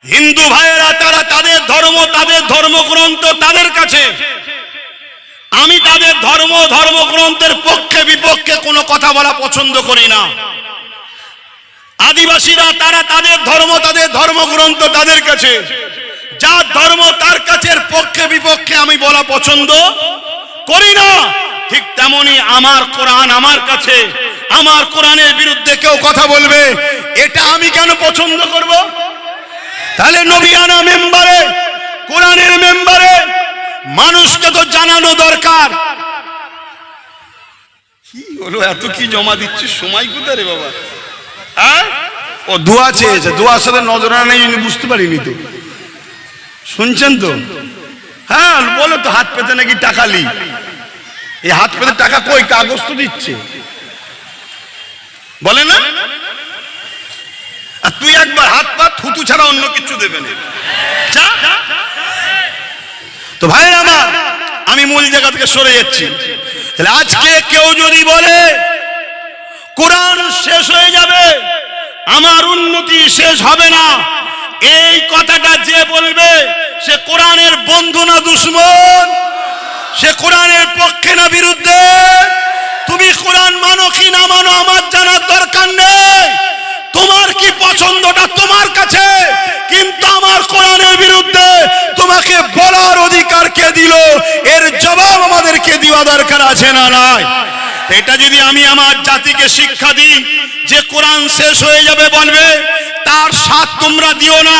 হিন্দু ভাইয়েরা তারা তাদের ধর্ম, তাদের ধর্মগ্রন্থ তাদের কাছে। আমি তাদের ধর্মগ্রন্থের পক্ষে বিপক্ষে কোনো কথা বলা পছন্দ করি না। আদিবাসীরা তারা তাদের ধর্ম, তাদের ধর্মগ্রন্থ তাদের কাছে। যার ধর্ম তার কাছে পক্ষে বিপক্ষে আমি বলা পছন্দ করি না। ঠিক তেমনি আমার কোরআন আমার কাছে, আমার কোরআনের বিরুদ্ধে কেউ কথা বলবে, এটা আমি কেন পছন্দ করব? তাহলে নবিয়ানা মেম্বারে, কোরআনের মেম্বারে মানুষকে তো জানানো দরকার। কি হলো, এত কি জমা দিচ্ছি, সময় কোথায় রে বাবা? হ্যাঁ, ও দোয়া চেয়েছে, দোয়ার সাথে নজরানা নেই বুঝতে পারিনি তো। শুনছেন তো? হ্যাঁ বলো তো, হাত পেতে নাকি টাকা লি। এই হাত পেতে টাকা কই? কাগজ তো দিচ্ছে, বলে না? আর তুই একবার হাত পা থুতু ছাড়া অন্য কিছু দেবে না। তো ভাইরা আমার, আমি মূল জায়গা থেকে সরে যাচ্ছি। তাহলে আজকে কেউ যদি বলে কোরআন শেষ হয়ে যাবে, আমার উন্নতি শেষ হবে না, এই কথাটা যে বলবে সে কোরআনের বন্ধু না দুশমন? সে কোরআনের পক্ষে না বিরুদ্ধে? তুমি কোরআন মানো কি না মানো আমার জানার দরকার নেই। তোমার কি পছন্দটা তোমার কাছে, কিন্তু আমার কোরআনের বিরুদ্ধে তোমাকে বলার অধিকার কে দিল? এর জবাব আমাদেরকে দেওয়া দরকার আছে না নাই? এটা যদি আমি আমার জাতিকে শিক্ষা দিই যে কোরআন শেষ হয়ে যাবে বলবে, তার সাথ তোমরা দিও না,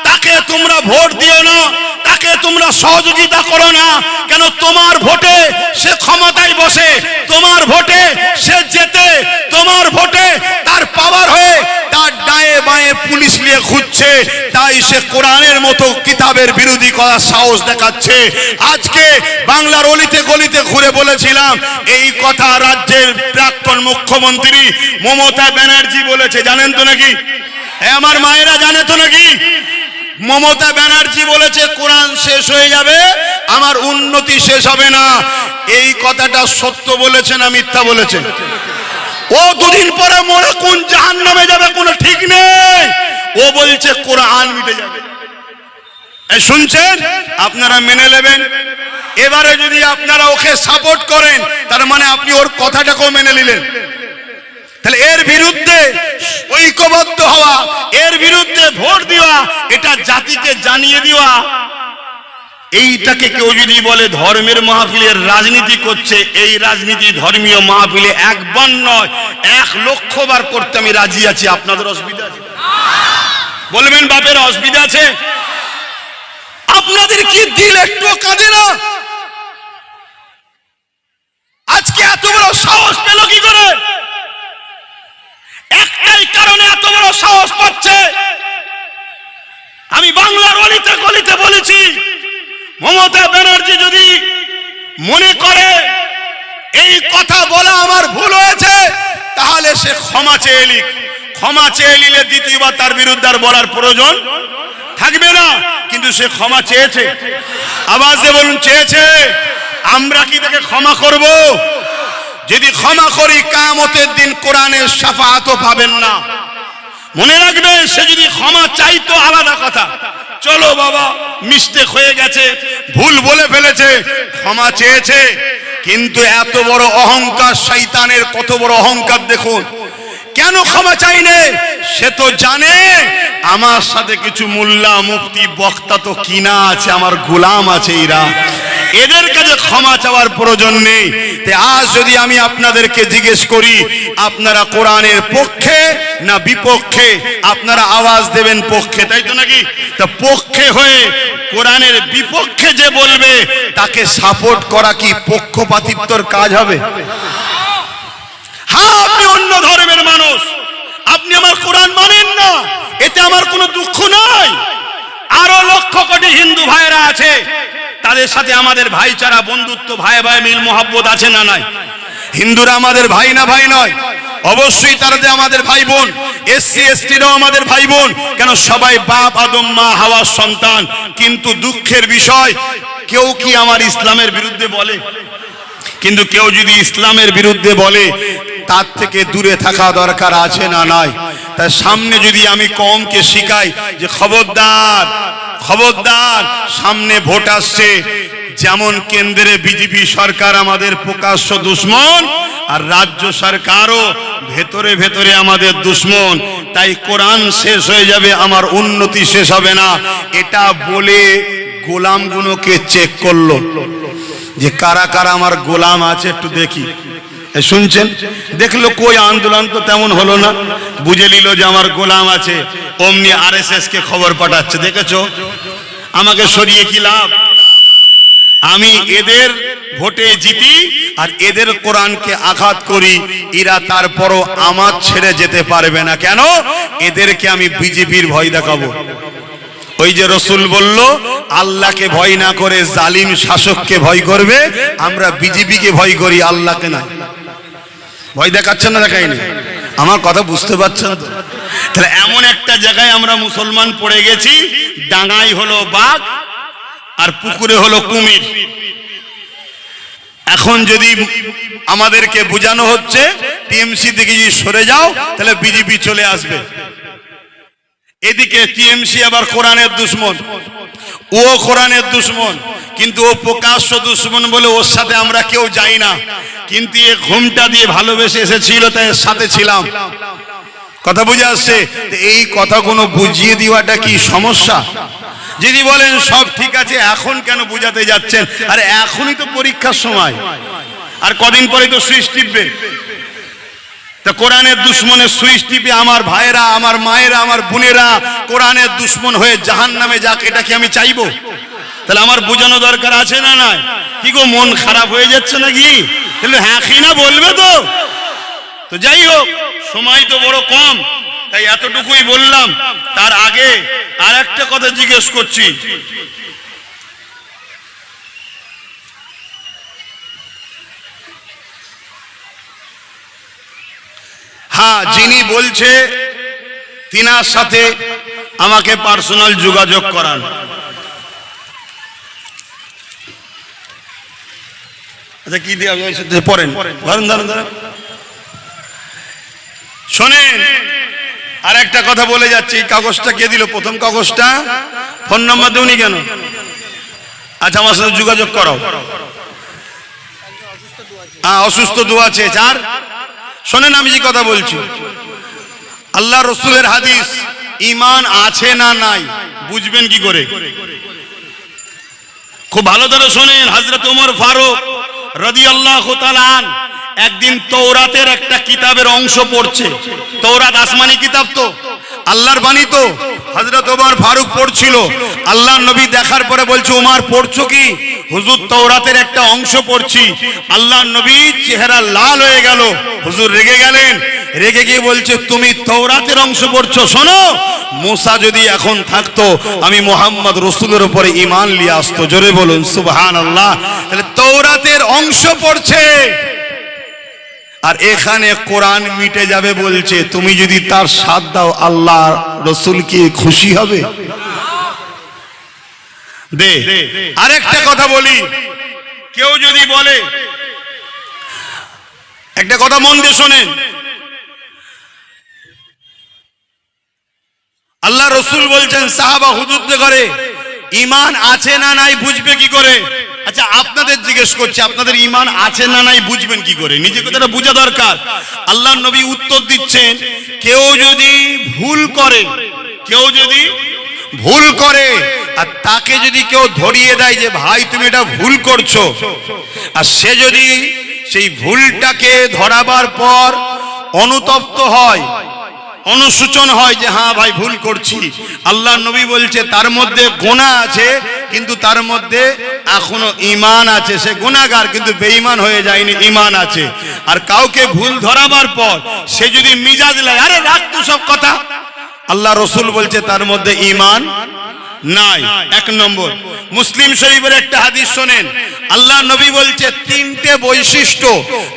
তাকে তোমরা ভোট দিও না, তাকে তোমরা সহযোগিতা করো না। কেন? তোমার ভোটে সে ক্ষমতায় বসে, তোমার ভোটে সে জেতে, তোমার ভোটে তার পাওয়ার হয়ে তার ডায়ে বায়ে পুলিশ নিয়ে খুঁজছে, তাই সে কোরআনের মতো কিতাবের বিরোধী করার সাহস দেখাচ্ছে। আজকে বাংলার অলিতে গলিতে ঘুরে বলেছিলাম এই কথা, রাজ্যের প্রাক্তন মুখ্যমন্ত্রী মমতা ব্যানার্জি বলেছে, জানেন তো নাকি? আমার মায়েরা জানে তো নাকি? মমতা ব্যানার্জি বলেছে কোরআন শেষ হয়ে যাবে, আমার উন্নতি শেষ হবে না। এই কথাটা সত্য বলেছে না মিথ্যা বলেছে? ও দুদিন পরে মরে কোন জাহান্নামে যাবে কোনো ঠিক নেই, ও বলছে কোরআন মিটে যাবে। শুনছেন? আপনারা মেনে নেবেন। এবারে যদি আপনারা ওকে সাপোর্ট করেন, তার মানে আপনি ওর কথাটাকেও মেনে নিলেন। তাহলে এর বিরুদ্ধে ঐক্যবদ্ধ হওয়া, এর বিরুদ্ধে ভোট দেওয়া, এটা জাতিকে জানিয়ে দেওয়া। এইটাকে কেউ যদি বলে ধর্মের মাহফিলের রাজনীতি করছে, এই রাজনীতি ধর্মীয় মাহফিলে একবার নয় 1,00,000 বার করতে আমি রাজি আছি। আপনাদের অসুবিধা আছে? বলবেন বাপের অসুবিধা আছে? আপনাদের কি দিল একটু কাঁদে না? আজকে এত বড় সাহস পেল কি করে? একটাই কারণে এত বড় সাহস পাচ্ছে। আমি বাংলার অলিতে গলিতে বলেছি, মমতা ব্যানার্জি যদি মনে করে এই কথা বলা আমার ভুল হয়েছে, তাহলে সে ক্ষমা চেয়ে নিক। ক্ষমা চেয়ে নিলে দ্বিতীয়বার তার বিরুদ্ধে আর বলার প্রয়োজন থাকবে না। কিন্তু সে ক্ষমা চেয়েছে, আওয়াজে বলুন চেয়েছে। আমরা কি তাকে ক্ষমা করব? যদি ক্ষমা করি, কিয়ামতের দিন কোরআনের শাফাআতও পাবেন না। মনে রাখবেন, সে যদি ক্ষমা চাইতো আলাদা কথা, চলো বাবা মিস্টেক হয়ে গেছে, ভুল বলে ফেলেছে, ক্ষমা চেয়েছে। কিন্তু এত বড় অহংকার, শয়তানের কত বড় অহংকার দেখুন। কেন ক্ষমা চাইনে? সে তো জানে আমার সাথে কিছু মোল্লা মুফতি বক্তা তো কিনা আছে, আমার গোলাম আছে, এদের কাছে ক্ষমা চাওয়ার প্রয়োজন নেই। আজ যদি আমি আপনাদেরকে জিজ্ঞেস করি আপনারা কোরআনের পক্ষে না বিপক্ষে, আপনারা আওয়াজ দেবেন পক্ষে, তাই তো নাকি? তা পক্ষে হয়ে কোরআনের বিপক্ষে যে বলবে তাকে সাপোর্ট করা কি পক্ষপাতিত্বর কাজ হবে? হ্যাঁ, আপনি অন্য ধর্মের মানুষ, আপনি আমার কোরআন মানেন না, এতে আমার কোনো দুঃখ নাই। আরো লক্ষ কোটি হিন্দু ভাইরা আছে, তাদের সাথে আমাদের ভাইচারা, বন্ধুত্ব, ভাই ভাই মিল মোহাব্বত আছে না নাই? হিন্দুরা আমাদের ভাই না ভাই নয়? অবশ্যই তারা আমাদের ভাই বোন। এসসি এসটিরাও আমাদের ভাই বোন। কেন? সবাই বাপ আদম মা হাওয়ার সন্তান। কিন্তু দুঃখের বিষয়, কেউ কি আমার ইসলামের বিরুদ্ধে বলে? কিন্তু কেউ যদি ইসলামের বিরুদ্ধে বলে তার থেকে দূরে থাকা দরকার আছে না নাই? তার সামনে যদি আমি কওমকে শিখাই যে খবরদার খবরদার, সামনে ভোট আসছে, যেমন কেন্দ্রে বিজেপি সরকার আমাদের প্রকাশ্য দুশমন, আর রাজ্য সরকারও ভেতরে ভেতরে আমাদের দুশমন, তাই কোরআন শেষ হয়ে যাবে, আমার উন্নতি শেষ হবে না, এটা বলে গোলামগুলোকে চেক করলো যে কারা কারা আমার গোলাম আছে একটু দেখি। শুনছেন? দেখলো কই আন্দোলন তো তেমন হলো না, বুঝে নিল যে আমার গোলাম আছে, অমনি আরএসএস কে খবর পাঠাচ্ছে, দেখেছো আমাকে সরিয়ে কি লাভ, আমি এদের ভোটে জিতি আর এদের কোরআনকে আঘাত করি, এরা তারপরও আমার ছেড়ে যেতে পারবে না। কেন? এদেরকে আমি বিজেপির ভয় দেখাবো। ওই যে রসুল বলল আল্লাহকে ভয় না করে জালিম শাসককে ভয় করবে, আমরা বিজেপিকে ভয় করি, আল্লাহকে না। ভয় দেখাচ্ছেন না দেখাইনি? আমার কথা বুঝতে পারছেন তো? তাহলে এমন একটা জায়গায় আমরা মুসলমান পড়ে গেছি, ডাঙাই হলো বাঘ আর পুকুরে হলো কুমির। এখন যদি আমাদেরকে বোঝানো হচ্ছে টিএমসি থেকে যদি সরে যাও তাহলে বিজেপি চলে আসবে, এদিকে টিএমসি আবার কোরআনের দুশমন, ও কোরআনের দুশমন, কিন্তু ও প্রকাশ্য দুশমন বলে ওর সাথে আমরা কেউ যাই না, কিন্তু এ ঘুমটা দিয়ে ভালোবেসে এসেছিল তাই এর সাথে ছিলাম। কথা বুঝে আসছে? এই কথাগুলো বুঝিয়ে দেওয়াটা কি সমস্যা? যদি বলেন সব ঠিক আছে, এখন কেন বুঝাতে যাচ্ছেন? আরে এখনই তো পরীক্ষার সময়, আর কদিন পরে তো সুইচ টিপবে। তা কোরআনের দুশমনের সুইচ টিপে আমার ভাইয়েরা, আমার মায়েরা, আমার বোনেরা কোরআনের দুশমন হয়ে জাহান্নামে যাক, এটা কি আমি চাইবো? তাহলে আমার বোঝানো দরকার আছে না নাই? কি গো মন খারাপ হয়ে যাচ্ছে নাকি? তাহলে হ্যাঁ কি না বলবে তো? তো যাই হোক, সময় তো বড় কম, তাই এতটুকুই বললাম। তার আগে আর একটা কথা জিজ্ঞেস করছি, হ্যাঁ যিনি বলছে তিনার সাথে আমাকে পার্সোনাল যোগাযোগ করান। আচ্ছা কি দিয়ে পড়েন, ধরেন ধরেন ধরেন শোনেন। আর একটা কথা বলে যাচ্ছি, কাগজটা কে দিল? প্রথম কাগজটা ফোন নাম্বার দেউনি কেন? আচ্ছা আমার সাথে যোগাযোগ করাও। হ্যাঁ অসুস্থ দোয়া আছে। চার শোনেন আমি যে কথা বলছি, আল্লাহ রসুলের হাদিস, ঈমান আছে না নাই বুঝবেন কি করে? খুব ভালো করে শোনেন। হযরত ওমর ফারুক রাদিয়াল্লাহু তাআলা আনহু একদিন তৌরাতের একটা কিতাবের অংশ পড়ছে। তৌরাত আসমানি কিতাব তো, আল্লাহর বাণী তো। হযরত ওমর ফারুক পড়ছিল, আল্লাহর নবী দেখার পরে বলছে ওমর পড়ছো কি? হুজুর তৌরাতের একটা অংশ পড়ছি। আল্লাহর নবী চেহারা লাল হয়ে গেল, হুজুর রেগে গেলেন, রেগে গিয়ে বলছে তুমি তৌরাতের অংশ পড়ছো? শোনো, মুসা যদি এখন থাকতো আমি মুহাম্মদ রাসূলের উপরে ঈমান নিয়ে আসতো। জোরে বলুন সুবহানাল্লাহ। তাহলে তৌরাতের অংশ পড়ছে আর এখানে কোরআন মিটে যাবে বলছে। তুমি যদি তার সাথ দাও আল্লাহ রসুল কি খুশি হবে? দে আরেকটা কথা বলি, কেউ যদি বলে, একটা কথা মন দিয়ে শোনেন, আল্লাহ রসুল বলছেন সাহাবা হুজুরদের করে ঈমান আছে না নাই বুঝবে কি করে? আচ্ছা আপনাদের জিজ্ঞেস করছি, আপনাদের ঈমান আছে না নাই বুঝবেন কি করে? নিজে কথাটা বোঝা দরকার। আল্লাহর নবী উত্তর দিচ্ছেন, কেউ যদি ভুল করে, কেউ যদি ভুল করে আর তাকে যদি কেউ ধরিয়ে দেয় যে ভাই তুমি এটা ভুল করছো, আর সে যদি সেই ভুলটাকে ধরাবার পর অনুতপ্ত হয়, অনুশোচন হয় যে হ্যাঁ ভাই ভুল করছি, আল্লাহর নবী বলছে তার মধ্যে গুনাহ আছে কিন্তু তার মধ্যে এখনো ঈমান আছে। সে গুনাহগার কিন্তু বেঈমান হয়ে যায়নি, ঈমান আছে। আর কাউকে ভুল ধরাবার পর সে যদি মিজাজ লাগে, আরে রাখ তো সব কথা, আল্লাহ রসুল বলছে তার মধ্যে ঈমান নাই। এক নম্বর। মুসলিম শরীফের একটা হাদিস শোনেন, আল্লাহ নবী বলছে তিনটে বৈশিষ্ট্য,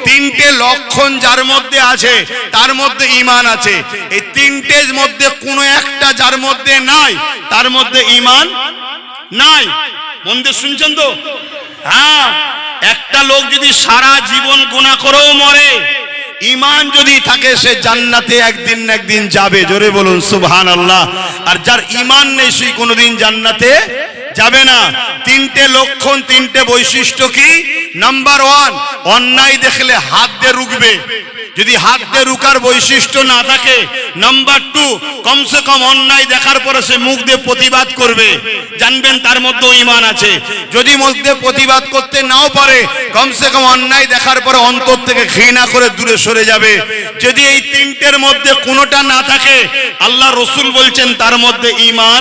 তিনটে লক্ষণ যার মধ্যে আছে তার মধ্যে ঈমান আছে। এই তিনটের মধ্যে কোনো একটা যার মধ্যে নাই তার মধ্যে ঈমান নাই। মন দিয়ে শুনছেন তো? হ্যাঁ, একটা লোক যদি সারা জীবন গুনাহ করেও মরে, ঈমান যদি থাকে সে জান্নাতে একদিন না একদিন যাবে। জোরে বলুন সুবহানাল্লাহ। আর যার ঈমান নেই সে কোনোদিন জান্নাতে যাবে না। তিনটে লক্ষণ, তিনটে বৈশিষ্ট্য কি? নাম্বার 1, অন্যায় দেখলে হাত দিয়ে রুখবে। যদি হাত দিয়ে রুকার বৈশিষ্ট্য না থাকে। নাম্বার 2, কমসে কম অন্যায় দেখার পরে সে মুখ দিয়ে প্রতিবাদ করবে, জানবেন তার মধ্যে ঈমান আছে। যদি মুখ দিয়ে প্রতিবাদ করতে নাও পারে, কমসে কম অন্যায় দেখার পরে অন্তর থেকে ঘৃণা করে দূরে সরে যাবে। যদি এই তিনটের মধ্যে কোনোটা না থাকে, আল্লাহ রসুল বলছেন তার মধ্যে ঈমান,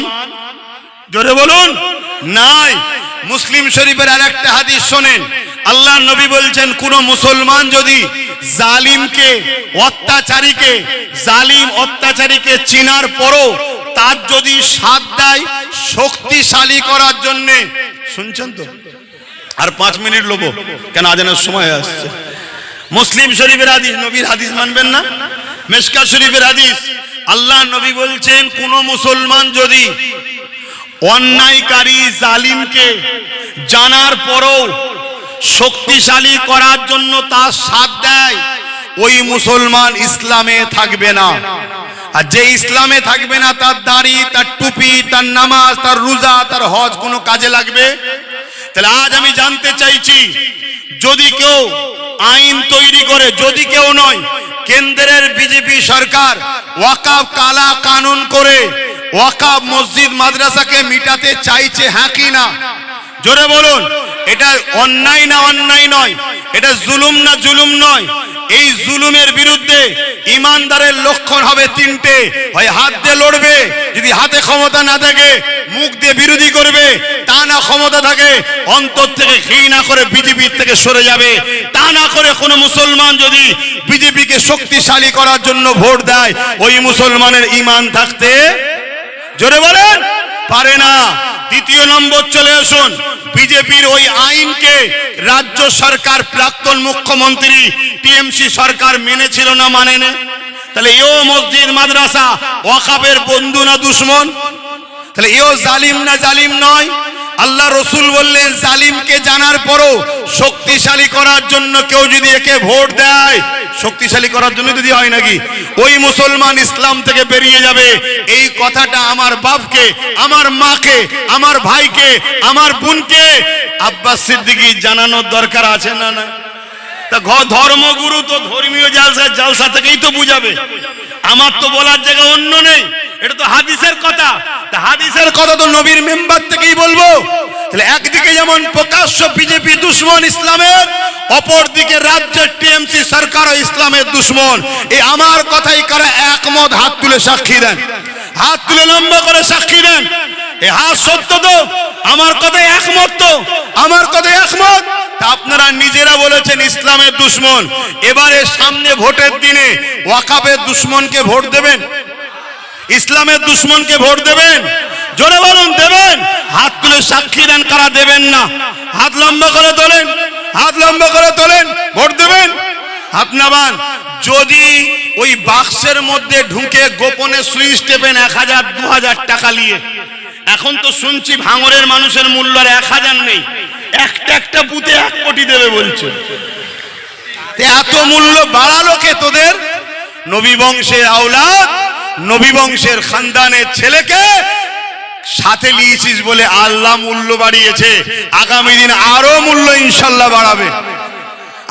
জোরে বলুন, নাই। মুসলিম শরীফের আরেকটা হাদিস শোনেন, আল্লাহ নবী বলছেন কোন মুসলমান যদি জালিমকে, অত্যাচারীকে চিনার পরও তার যদি সাথ দেয় শক্তিশালী করার জন্য, শুনছেন তো? আর 5 মিনিট লোবো, কেন আজানের সময় আসছে। মুসলিম শরীফের হাদিস, নবীর হাদিস মানবেন না? মিশকাত শরীফের হাদিস, আল্লাহ নবী বলছেন কোন মুসলমান যদি অন্যায়কারী জালিমকে জানার পরও শক্তিশালী করার জন্য তার সাথ দেয়, ওই মুসলমান ইসলামে থাকবে না। আর যে ইসলামে থাকবে না তার দাড়ি, তার টুপি, তার নামাজ, তার রোজা, তার হজ কোনো কাজে লাগবে? তাহলে আজ আমি জানতে চাইছি, যদি কেউ আইন তৈরি করে, যদি কেউ নয়, কেন্দ্রের বিজেপি সরকার ওয়াকফ কালা কানুন করে ওয়াকফ মসজিদ মাদ্রাসাকে মিটাতে চাইছে, হ্যাঁ কি না? জোরে বলুন। এটা অন্যায় না অন্যায় নয়? এটা জুলুম না জুলুম নয়? এই জুলুমের বিরুদ্ধে ইমানদারের লক্ষণ হবে 3টে। হয় হাত দিয়ে লড়বে, যদি হাতে ক্ষমতা না থাকে মুখ দিয়ে বিরোধী করবে, তা না ক্ষমতা থাকে অন্তর থেকে ঘৃণা করে বিজেপির থেকে সরে যাবে। তা না করে কোন মুসলমান যদি বিজেপিকে শক্তিশালী করার জন্য ভোট দেয়, ওই মুসলমানের ঈমান থাকতে, জোরে বলেন, পারে না। দ্বিতীয় নম্বর চলে আসুন, বিজেপির ওই আইনকে রাজ্য সরকার, প্রাক্তন মুখ্যমন্ত্রী টিএমসি সরকার মেনেছিল না মানে না? তাহলে এও মসজিদ মাদ্রাসা ওয়াকফের বন্ধু না দুশমন? তাহলে এও জালিম না জালিম নয়? আল্লাহ রসুল বললেন জালিমকে জানার পরও শক্তিশালী করার জন্য কেউ যদি একে ভোট দেয়, শক্তিশালী করার জন্য যদি হয় নাকি, ওই মুসলমান ইসলাম থেকে বেরিয়ে যাবে। এই কথাটা আমার বাপকে, আমার মাকে, আমার ভাইকে, আমার বোনকে আব্বাস সিদ্দিকী জানানোর দরকার আছে না? না? তা ধর্মগুরু তো ধর্মীয় জালসা থেকেই তো বুঝাবে। আমার তো বলার জায়গা অন্য নেই, এটা তো হাদিসের কথা। তা হাদিসের কথা তো নবীর মেম্বার থেকেই বলবো। তাহলে একদিকে যেমন প্রকাশ্য বিজেপি দুশমন ইসলামের, অপরদিকে রাজ্যের টিএমসি সরকারও ইসলামের দুশমন। এই আমার কথাই কারা একমত? হাত তুলে সাক্ষী দেন, হাত তুলে লম্বা করে সাক্ষী দেন। এই হাত সত্য তো? আমার কথাই একমত তো? আমার কথাই একমত? তা আপনারা নিজেরা বলেছেন ইসলামের দুশমন। এবারে সামনে ভোটের দিনে ওয়াকফের দুশমনকে ভোট দেবেন? ইসলামের দুশমনকে ভোট দেবেন? জোরে বলুন, দেবেন? হাত তুলে সাক্ষী দেন কারা দেবেন না। হাত লম্বা করে তোলেন, হাত লম্বা করে তোলেন। ভোট দেবেন? হাত নামান। যদি ওই বাক্সের মধ্যে ঢুকে গোপনে সুইচ টেপেন 1000 2000 টাকা নিয়ে, এখন তো শুনছি ভাঙরের মানুষের মূল্য 1000 নেই, একটা বুথে 1 কোটি দেবে বলছে। এত মূল্য বাড়ালো কে তোদের? নবী বংশের আওলাদ, নবী বংশের খানদানের ছেলেকে সাথে নিয়েছিস বলে আল্লাহ মূল্য বাড়িয়েছে। আগামী দিন আরো মূল্য ইনশাল্লাহ বাড়াবে।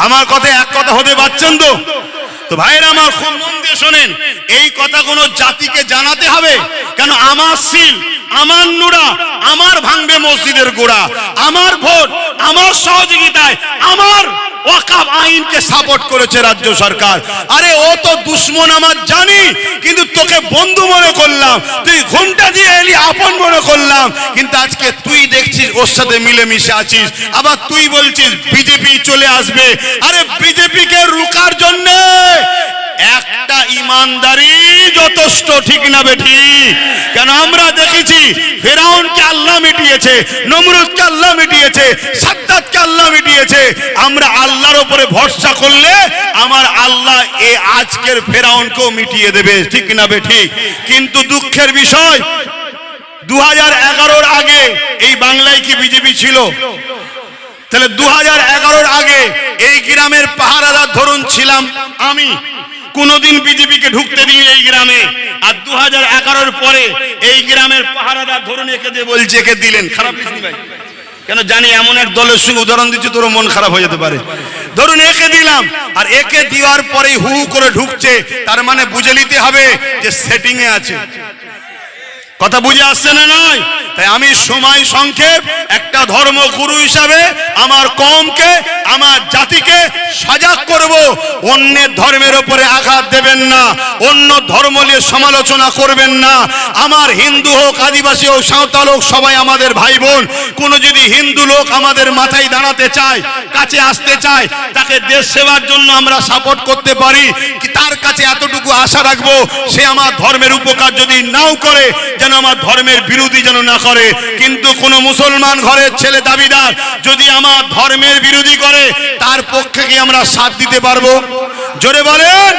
আমার কথা এক কথা হতে পারছেন তো? তো ভাইরা আমার খুব মন দিয়ে শোনেন, এই কথা কোন জাতিকে জানাতে হবে কেন? আমার সিল, আমার নুরা, আমার ভাঙবে মসজিদের গোড়া, আমার ভোট, আমার সহযোগিতায় আমার ওয়াকফ আইনকে সাপোর্ট করেছে রাজ্য সরকার। আরে ও তো দুশমন আমার জানি, কিন্তু তোকে বন্ধু মনে করলাম, তুই ঘুমটা দিয়ে এলি আপন মনে করলাম, কিন্তু আজকে তুই দেখছিস ওর সাথে মিলেমিশে আছিস, আবার তুই বলছিস বিজেপি চলে আসবে। আরে বিজেপিকে রুকার জন্য একটা ইমানদারি যথেষ্ট, ঠিক না বেঠি? কেন আমরা দেখেছি ফেরাউনকে আল্লাহ মিটিয়েছে, নমরুদকে আল্লাহ মিটিয়েছে, সাদ্দাতকে আল্লাহ মিটিয়েছে। আমরা আল্লাহর উপরে ভরসা করলে আমার আল্লাহ এই আজকের ফেরাউনকেও মিটিয়ে দেবে, ঠিক না বেঠি? কিন্তু দুঃখের বিষয় 2011-র আগে এই বাংলায় কি বিজেপি ছিল? তাহলে 2011-র আগে এই গ্রামের পাহারাদার ধরুন ছিলাম আমি, কোনদিন বিজেপিকে ঢুকতে দিই এই গ্রামে। আর 2011-র পরে এই গ্রামের পাহারাদার ধরুন একে দিয়ে বলছে, একে দিলেন, খারাপ লিখনি ভাই, কেন জানি এমন এক দলের সঙ্গে উদাহরণ দিচ্ছি তোর মন খারাপ হয়ে যেতে পারে। ধরুন একে দিলাম, আর একে দেওয়ার পরেই হু করে ঢুকছে, তার মানে বুঝে নিতে হবে যে সেটিং এ আছে। কথা বুঝে আসছে না? নয়। তাই আমি সময় সংক্ষেপ একটা ধর্মগুরু হিসাবে আমার কওমকে, আমার জাতিকে সজাগ করব, অন্যের ধর্মের উপরে আঘাত দেবেন না, অন্য ধর্ম নিয়ে সমালোচনা করবেন না। আমার হিন্দু হোক, আদিবাসী হোক, সাঁওতাল হোক, সবাই আমাদের ভাই বোন। কোন যদি হিন্দু লোক আমাদের মাথায় দাঁড়াতে চায়, কাছে আসতে চায়, তাকে দেশ সেবার জন্য আমরা সাপোর্ট করতে পারি, কি তার কাছে এতটুকু আশা রাখবো, সে আমার ধর্মের উপকার যদি নাও করে, যেন আমার ধর্মের বিরোধী যেন না করে। কিন্তু কোন মুসলমান ঘরের ছেলে দাবিদার যদি আমার ধর্মের বিরোধী করে, তার পক্ষে কি আমরা সাথ দিতে পারবো? জোরে বলেন।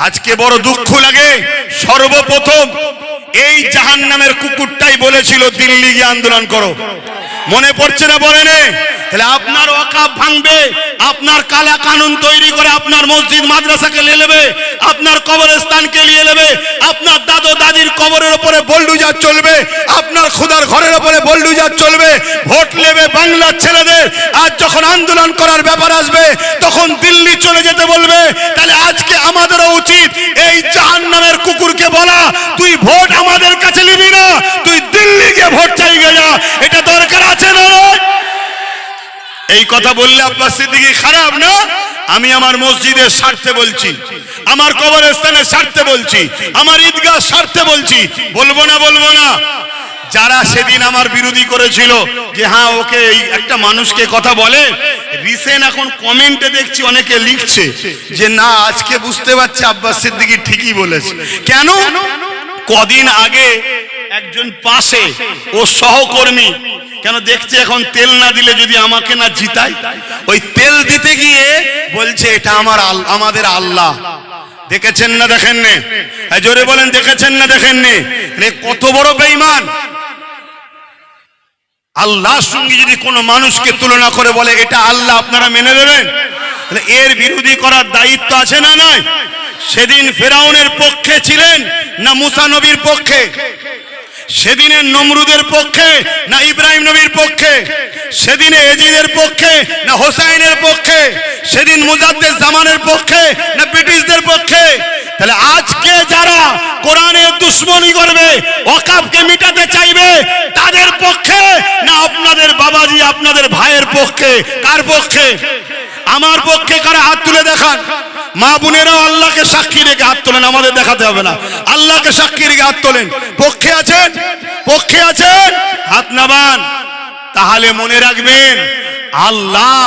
আজকে বড় দুঃখ লাগে, সর্বপ্রথম এই জাহান্নামের কুকুরটাই বলেছিল দিল্লি গিয়ে আন্দোলন করো। মনে পড়ছে না? বলেন। তাহলে আপনার ওয়াকাফ ভাঙবে, আপনার কালা কানুন তৈরি করে আপনার মসজিদ মাদ্রাসাকে নিয়ে নেবে, আপনার কবরস্থানকে নিয়ে নেবে, আপনার দাদু দাদির কবরের উপরে বোল্ডুজার চলবে, আপনার খোদার ঘরের উপরে বোল্ডুজার চলবে, ভোট নেবে বাংলার ছেলেদের। আজ যখন আন্দোলন করার ব্যাপার আসবে, তখন দিল্লি চলে যেতে বলবে। তাহলে আজকে আমাদেরও উচিত এই জাহান্নামের কুকুরকে বলা, তুই ভোট আমাদের কাছে নিবি না, তুই দিল্লি গিয়ে ভোট চাইবে না। এটা দরকার আছে না? এই কথা বললে আব্বাস সিদ্দিকী খারাপ না? আমি আমার মসজিদের স্বার্থে বলছি, আমার কবরস্থানের স্বার্থে বলছি, আমার ঈদগাহ স্বার্থে বলছি। বলবো না? বলবো না। যারা সেদিন আমার বিরোধী করেছিল যে হ্যাঁ ওকে, একটা মানুষকে কথা বলে, রিসেন্ট এখন কমেন্টে দেখছি অনেকে লিখছে যে না, আজকে বুঝতে পারছি আব্বাস সিদ্দিকী ঠিকই বলেছে। কেন? কদিন আগে একজন পাশে ও সহকর্মী, কেন দেখছে এখন তেল না দিলে যদি আমাকে না জিতায়, ওই তেল দিতে গিয়ে বলছে এটা আমাদের আল্লাহ। দেখেছেন না? দেখেন নে? জোরে বলেন, দেখেছেন না? দেখেন নে? কত বড় বেঈমান! আল্লাহর সঙ্গে যদি কোনো মানুষকে তুলনা করে বলে এটা আল্লাহ, আপনারা মেনে নেবেন? এর বিরোধী করার দায়িত্ব আছে না নয়? সেদিন ফেরাউনের পক্ষে ছিলেন না মুসা নবীর পক্ষে? সেদিনের নমরুদের পক্ষে না ইব্রাহিম নবীর পক্ষে? সেদিনে এজিদের পক্ষে না হোসাইনের পক্ষে? সেদিন মুজাদ্দেদ জামানের পক্ষে না ব্রিটিশদের পক্ষে? তাহলে আজকে যারা কোরআনের দুশমনি করবে, ওয়াকাফকে মিটাতে চাইবে, তাদের পক্ষে না আপনাদের বাবাজি, আপনাদের ভাইয়ের পক্ষে? কার পক্ষে? আমার পক্ষে কারা? হাত তুলে দেখান। মা বোনেরাও আল্লাহকে সাক্ষী রেখে হাত তোলেন, আমাদের দেখাতে হবে না। আল্লাহকে সাক্ষী রেখে হাত তোলেন। পক্ষে আছেন? পক্ষে আছেন? হাত নামান। তাহলে মনে রাখবেন, আল্লাহ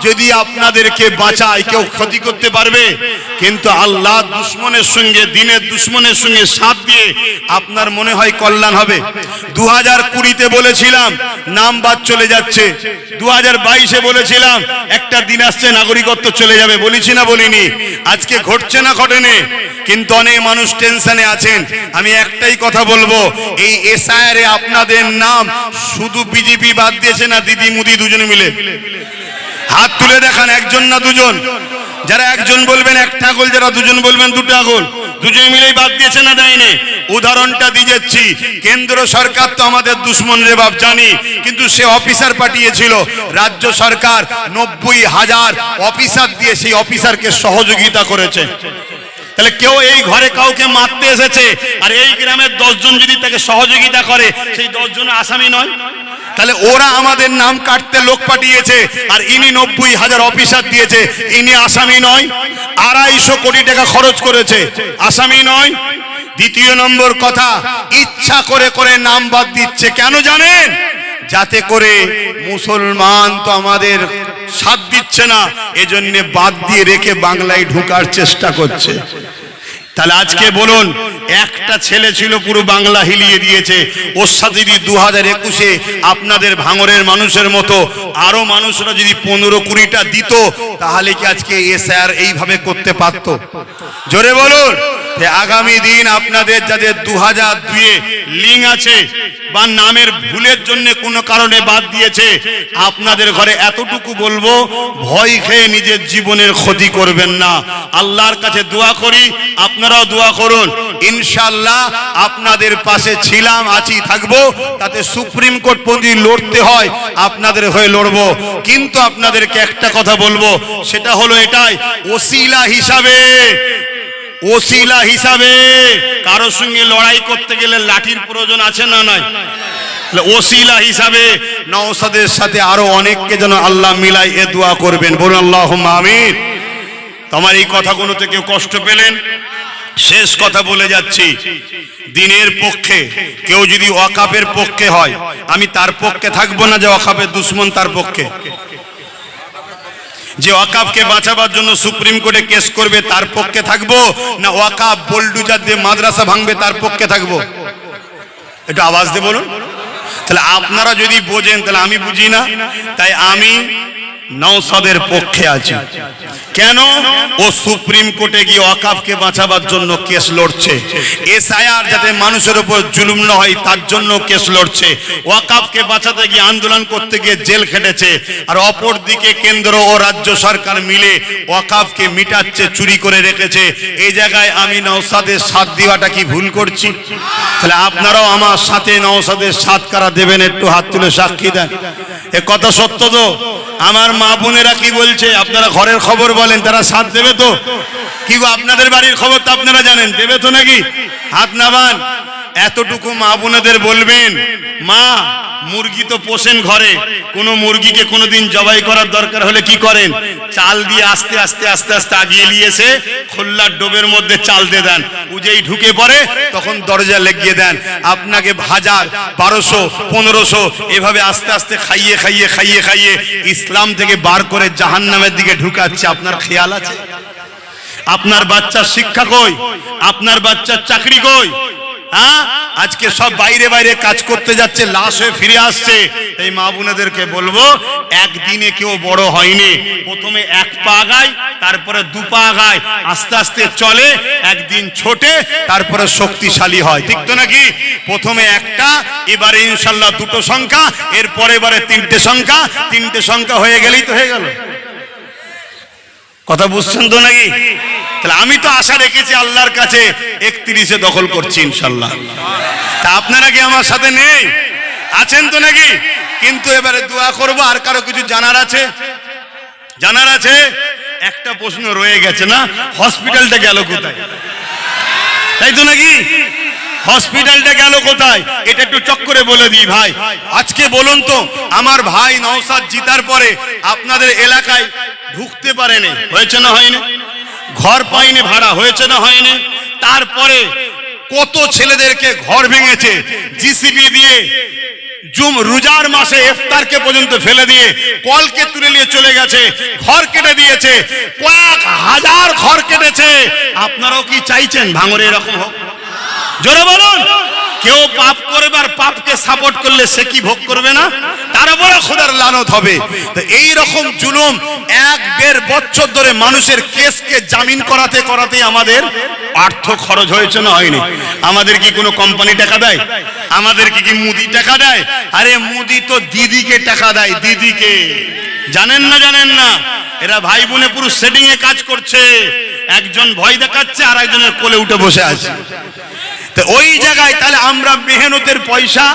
যদি আপনাদেরকে বাঁচায়, কেউ ক্ষতি করতে পারবে? কিন্তু আল্লাহ দুশমনের সঙ্গে, দিনের দুশমনের সঙ্গে সাথ দিয়ে আপনার মনে হয় কল্যাণ হবে? 2020-তে বলেছিলাম নাম বাদ চলে যাচ্ছে, 2022-এ বলেছিলাম একটা দিন আসছে নাগরিকত্ব চলে যাবে, বলেছি না বলিনি? আজকে ঘটছে না ঘটেনি? কিন্তু অনেক মানুষ টেনশনে আছেন। আমি একটাই কথা বলবো, এই এসআইআরে আপনাদের নাম শুধু বিজেপি বাদ দিয়েছে না দিদি মুদি দুজনে মিলে? হাত তুলে দেখান, একজন না দুজন? যারা একজন বলবেন একটা আঙুল, যারা দুজন বলবেন দুটো আঙুল। দুজনে মিলেই বাদ দিয়েছে না দেয়নি? উদাহরণটা দিয়ে যাচ্ছি। কেন্দ্র সরকার তো আমাদের দুশ্মন রে বাপ জানি, কিন্তু সে অফিসার পাঠিয়েছিল। রাজ্য সরকার 90,000 অফিসার দিয়ে সেই অফিসারকে সহযোগিতা করেছে। তাহলে কেউ এই ঘরে কাউকে মারতে এসেছে, আর এই গ্রামের 10 জন যদি তাকে সহযোগিতা করে, সেই 10 জন আসামি নয়? তাহলে ওরা আমাদের নাম কাটতে লোক পাঠিয়েছে, আর ইনি 90,000 অফিসার দিয়েছে, ইনি আসামি নয়? 250 কোটি টাকা খরচ করেছে, আসামি নয়? দ্বিতীয় নম্বর কথা, ইচ্ছা করে করে নাম বাদ দিচ্ছে। কেন জানেন? যাতে করে মুসলমান তো আমাদের সাথ দিচ্ছে না, এজন্য বাদ দিয়ে রেখে বাংলায় ঢোকার চেষ্টা করছে। তাহলে আজকে বলুন, একটা ছেলে ছিল পুরো বাংলা হিলিয়ে দিয়েছে, ওর সাথে যদি 2021-এ আপনাদের ভাঙরের মানুষের মতো আরো মানুষরা যদি 15-20টা দিত, তাহলে কি আজকে এসআর এইভাবে করতে পারত? জোরে বলুন। আগামী দিন আপনাদের যাদের 2002-এ লিঙ্ক আছে বা নামের ভুলের জন্য কোনো কারণে বাদ দিয়েছে, আপনাদের ঘরে এতটুকু বলবো, ভয় খেয়ে নিজের জীবনের ক্ষতি করবেন না। আল্লাহর কাছে দোয়া করি, আপনারাও দোয়া করুন। ইনশাআল্লাহ আপনাদের পাশে ছিলাম, আছি, থাকবো। তাতে সুপ্রিম কোর্ট পর্যন্ত লড়তে হয় আপনাদের হয়ে লড়বো। কিন্তু আপনাদেরকে একটা কথা বলবো, সেটা হলো এটাই, ওসিলা হিসাবে কারোর সঙ্গে লড়াই করতে গেলে লাঠির প্রয়োজন আছে না নাই? ওসিলা হিসাবে নওশাদের সাথে আরো অনেককে যেন আল্লাহ মিলাই, এ দোয়া করবেন। বলুন আল্লাহুম্মা আমিন। তোমার এই কথাগুলো থেকে কষ্ট পেলেন, শেষ কথা বলে যাচ্ছি, দিনের পক্ষে কেউ যদি ওয়াকাফের পক্ষে হয়, আমি তার পক্ষে থাকবো না যে ওয়াকাফের দুশ্মন তার পক্ষে। যে ওয়াকাফকে বাঁচাবার জন্য সুপ্রিম কোর্টে কেস করবে তার পক্ষে থাকবো, না ওয়াকাফ বোলডুজার দিয়ে মাদ্রাসা ভাঙবে তার পক্ষে থাকবো? একটু আওয়াজ দিয়ে বলুন। তাহলে আপনারা যদি বোঝেন, তাহলে আমি বুঝি না। তাই আমি নওশাদের পক্ষে আছি। কেন? ও সুপ্রিম কোর্টে গিয়ে ওয়াকাফকে বাঁচাবার জন্য কেস লড়ছে। এসআইআর যাতে মানুষের উপর জুলুম না হয় তার জন্য কেস লড়ছে। ওয়াকাফকে বাঁচাতে গিয়ে আন্দোলন করতে গিয়ে জেল খেটেছে। আর অপর দিকে কেন্দ্র ও রাজ্য সরকার মিলে ওয়াকাফকে মিটাচ্ছে, চুরি করে রেখেছে। এই জায়গায় আমি নওশাদের সাথ দেওয়াটা কি ভুল করছি? তাহলে আপনারাও আমার সাথে নওশাদের সাথ কারা দেবেন? একটু হাত তুলে সাক্ষী দেন। এ কথা সত্য তো? আমার মা বোনেরা কি বলছে? আপনারা ঘরের খবর বলেন, তারা সাথ দেবে তো? কি গো, আপনাদের বাড়ির খবর তো আপনারা জানেন, দেবে তো নাকি? হাত নামান। এতটুকু মা বোনেদের বলবেন, মা মুরগি তো পোষেন ঘরে, কোন মুরগিকে কোনোদিন জবাই করার দরকার হলে কি করেন? চাল দিয়ে আস্তে আস্তে আস্তে আস্তে আগিয়ে নিয়েছে খোল্লার ডোবের মধ্যে চাল দিয়ে দেন। উজেই ঢুকে পড়ে তখন দরজা লাগিয়ে দেন। আপনাকে 1000, 1200, 1500 এভাবে আস্তে আস্তে খাইয়ে খাইয়ে খাইয়ে খাইয়ে ইসলাম থেকে বার করে জাহান্নামের দিকে ঢুকাচ্ছে। আপনার খেয়াল আছে? আপনার বাচ্চার শিক্ষা কই? আপনার বাচ্চার চাকরি কই? আজকে সব বাইরে বাইরে কাজ করতে যাচ্ছে, লাশ হয়ে ফিরে আসছে। এই মা বোনেদেরকে বলবো, একদিনে কেউ বড় হয়নি। প্রথমে 1 পা আগায়, তারপরে 2 পা আগায়, আস্তে আস্তে চলে, একদিন ছোটে, তারপরে শক্তিশালী হয়। ঠিক তো নাকি? প্রথমে একটা, এবারে ইনশাল্লাহ 2টো সংখ্যা, এরপরে এবারে 3টে সংখ্যা। 3টে সংখ্যা হয়ে গেলেই তো হয়ে গেল। কথা বুঝছেন তো নাকি? তাহলে আমি তো আশা রেখেছি আল্লাহর কাছে 31-এ দখল করছি ইনশাল্লাহ। তা আপনারা কি আমার সাথে নেই? আছেন তো নাকি? কিন্তু এবারে দোয়া করব। আর কারো কিছু জানার আছে? জানার আছে? একটা প্রশ্ন রয়ে গেছে না, হসপিটালটা গেল কোথায়? তাই তো নাকি? হসপিটালটা গেল কোথায়? এটা একটু চক্করে বলে দিই ভাই। আজকে বলুন তো, আমার ভাই নওশাদ জিতার পরে আপনাদের এলাকায় ঢুকতে পারেনি, হয়েছে না হয়নি? ঘর পাইনি, ভাড়া হয়েছে না হয়নি? তারপরে কত ছেলেদেরকে ঘর ভেঙেছে জিসিবি দিয়ে, রোজার মাসে ইফতারকে পর্যন্ত ফেলে দিয়ে কলকে তুলে নিয়ে চলে গেছে, ঘর কেটে দিয়েছে, কয়েক হাজার ঘর কেটেছে। আপনারাও কি চাইছেন ভাঙড়ে এরকম হোক? জোরে বলুন। কেউ পাপ করবে আর পাপকে সাপোর্ট করলে সে কি ভোগ করবে না? তার উপরে খোদার লানত হবে। তো এই রকম জুলুম 1-1.5 বছর ধরে মানুষের কেসকে জামিন করাতে করাতে আমাদের অর্থ খরচ হয়েছে না হয়নি? আমাদের কি কোনো কোম্পানি টাকা দেয়? আমাদের কি মুদি টাকা দেয়? আরে মুদি তো দিদিকে টাকা দেয়, দিদিকে। জানেন না? জানেন না? এরা ভাই বোনে পুরো সেটিং এ কাজ করছে। একজন ভয় দেখাচ্ছে আর একজনের কোলে উঠে বসে আছে। তো ওই জায়গায় তাহলে আমরা মেহনতের পয়সা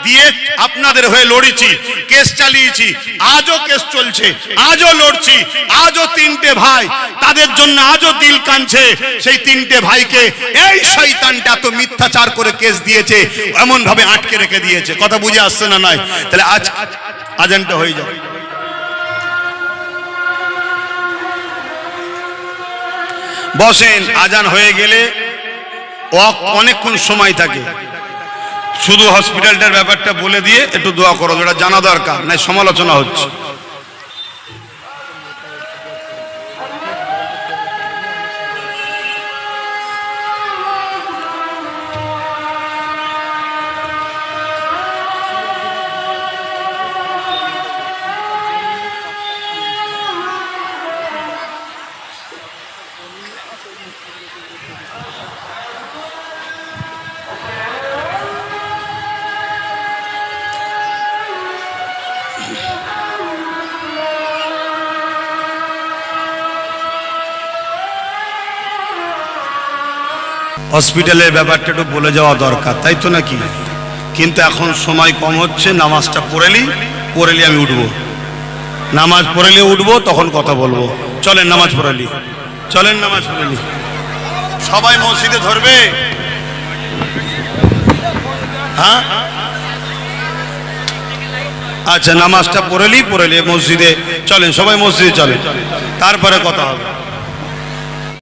দিয়ে আপনাদের হয়ে লড়েছি, কেস চালিয়েছি, আজও কেস চলছে, আজও লড়ছি। আজও 3টে ভাই, তাদের জন্য আজও দিল কাঁদছে। সেই 3টে ভাইকে এই শয়তানটা তো মিথ্যাচার করে কেস দিয়েছে, এমন ভাবে আটকে রেখে দিয়েছে। কথা বুঝে আসছে না? নয়? তাহলে আজ আজানটা হয়ে যাবে। বসেন, আজান হয়ে গেলে অনেকক্ষণ সময় থাকে। শুধু হসপিটালটার ব্যাপারটা বলে দিয়ে একটু দোয়া করো, যেটা জানা দরকার, নাই সমালোচনা হচ্ছে। হসপিটালের ব্যাপারটা একটু বলে যাওয়া দরকার, তাই তো নাকি? কিন্তু এখন সময় কম হচ্ছে, নামাজটা পড়েলি আমি উঠবো, নামাজ পড়েলে উঠবো, তখন কথা বলবো। চলেন নামাজ পড়েলি, চলেন নামাজ পড়েলি, সবাই মসজিদে ধরবে। হ্যাঁ আচ্ছা, নামাজটা পড়েলি মসজিদে চলেন, সবাই মসজিদে চলেন, তারপরে কথা হবে।